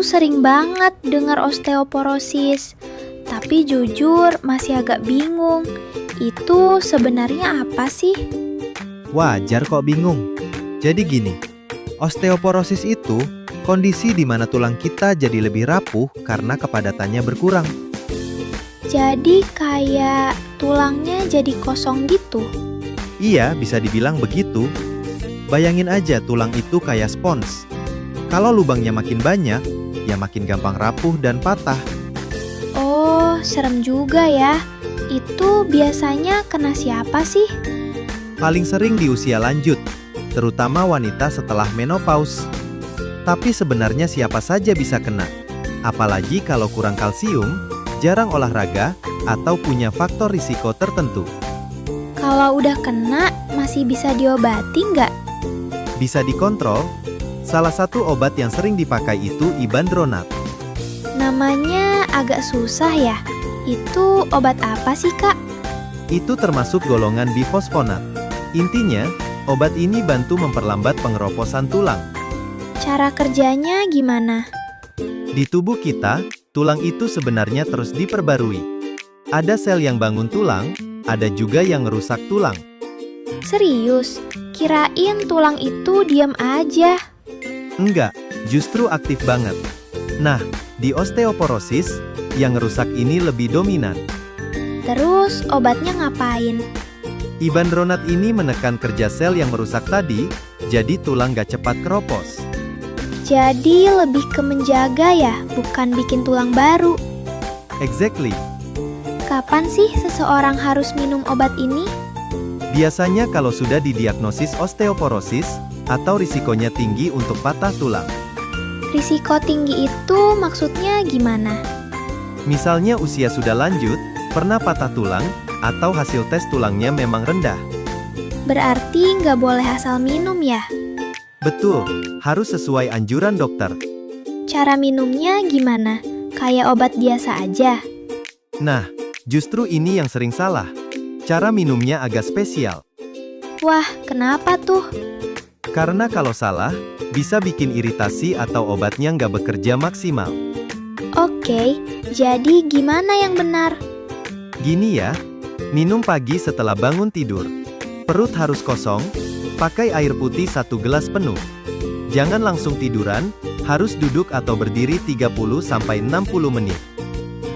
Aku sering banget dengar osteoporosis, tapi jujur masih agak bingung. Itu sebenarnya apa sih? Wajar kok bingung. Jadi gini, osteoporosis itu kondisi di mana tulang kita jadi lebih rapuh karena kepadatannya berkurang. Jadi kayak tulangnya jadi kosong gitu. Iya, bisa dibilang begitu. Bayangin aja tulang itu kayak spons. Kalau lubangnya makin banyak, ya makin gampang rapuh dan patah. Oh, serem juga ya. Itu biasanya kena siapa sih? Paling sering di usia lanjut, terutama wanita setelah menopause. Tapi sebenarnya siapa saja bisa kena. Apalagi kalau kurang kalsium, jarang olahraga, atau punya faktor risiko tertentu. Kalau udah kena, masih bisa diobati nggak? Bisa dikontrol. Salah satu obat yang sering dipakai itu ibandronat. Namanya agak susah ya. Itu obat apa sih, Kak? Itu termasuk golongan bifosfonat. Intinya, obat ini bantu memperlambat pengeroposan tulang. Cara kerjanya gimana? Di tubuh kita, tulang itu sebenarnya terus diperbarui. Ada sel yang bangun tulang, ada juga yang merusak tulang. Serius? Kirain tulang itu diam aja. Enggak, justru aktif banget. Nah, di osteoporosis, yang rusak ini lebih dominan. Terus obatnya ngapain? Ibandronat ini menekan kerja sel yang merusak tadi, jadi tulang gak cepat keropos. Jadi lebih ke menjaga ya, bukan bikin tulang baru. Exactly. Kapan sih seseorang harus minum obat ini? Biasanya kalau sudah didiagnosis osteoporosis, atau risikonya tinggi untuk patah tulang. Risiko tinggi itu maksudnya gimana? Misalnya usia sudah lanjut, pernah patah tulang, atau hasil tes tulangnya memang rendah. Berarti nggak boleh asal minum ya? Betul, harus sesuai anjuran dokter. Cara minumnya gimana? Kayak obat biasa aja? Nah, justru ini yang sering salah. Cara minumnya agak spesial. Wah, kenapa tuh? Karena kalau salah, bisa bikin iritasi atau obatnya nggak bekerja maksimal. Oke, jadi gimana yang benar? Gini ya, minum pagi setelah bangun tidur. Perut harus kosong, pakai air putih 1 gelas penuh. Jangan langsung tiduran, harus duduk atau berdiri 30-60 menit.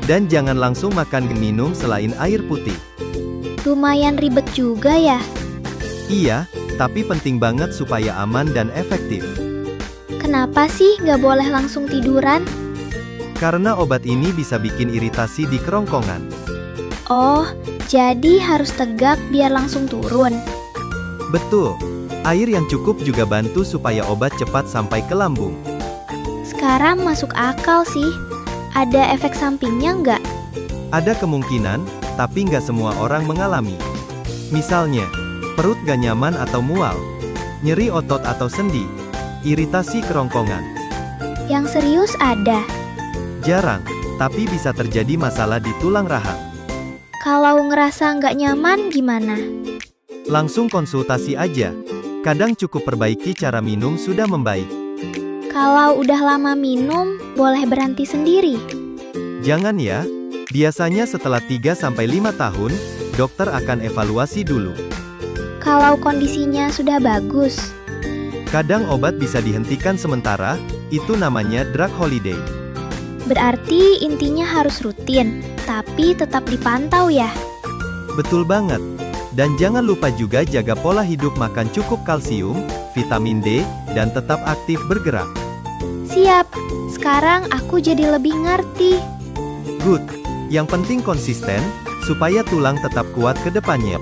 Dan jangan langsung makan dan minum selain air putih. Lumayan ribet juga ya? Iya, tapi penting banget supaya aman dan efektif. Kenapa sih nggak boleh langsung tiduran? Karena obat ini bisa bikin iritasi di kerongkongan. Oh, jadi harus tegak biar langsung turun. Betul, air yang cukup juga bantu supaya obat cepat sampai ke lambung. Sekarang masuk akal sih. Ada efek sampingnya nggak? Ada kemungkinan, tapi nggak semua orang mengalami. Misalnya, perut gak nyaman atau mual, nyeri otot atau sendi, iritasi kerongkongan. Yang serius ada? Jarang, tapi bisa terjadi masalah di tulang rahang. Kalau ngerasa nggak nyaman gimana? Langsung konsultasi aja. Kadang cukup perbaiki cara minum sudah membaik. Kalau udah lama minum, boleh berhenti sendiri? Jangan ya, biasanya setelah 3-5 tahun, dokter akan evaluasi dulu. Kalau kondisinya sudah bagus? Kadang obat bisa dihentikan sementara, itu namanya drug holiday. Berarti intinya harus rutin, tapi tetap dipantau ya? Betul banget. Dan jangan lupa juga jaga pola hidup, makan cukup kalsium, vitamin D, dan tetap aktif bergerak. Siap, sekarang aku jadi lebih ngerti. Good. Yang penting konsisten, supaya tulang tetap kuat ke depannya.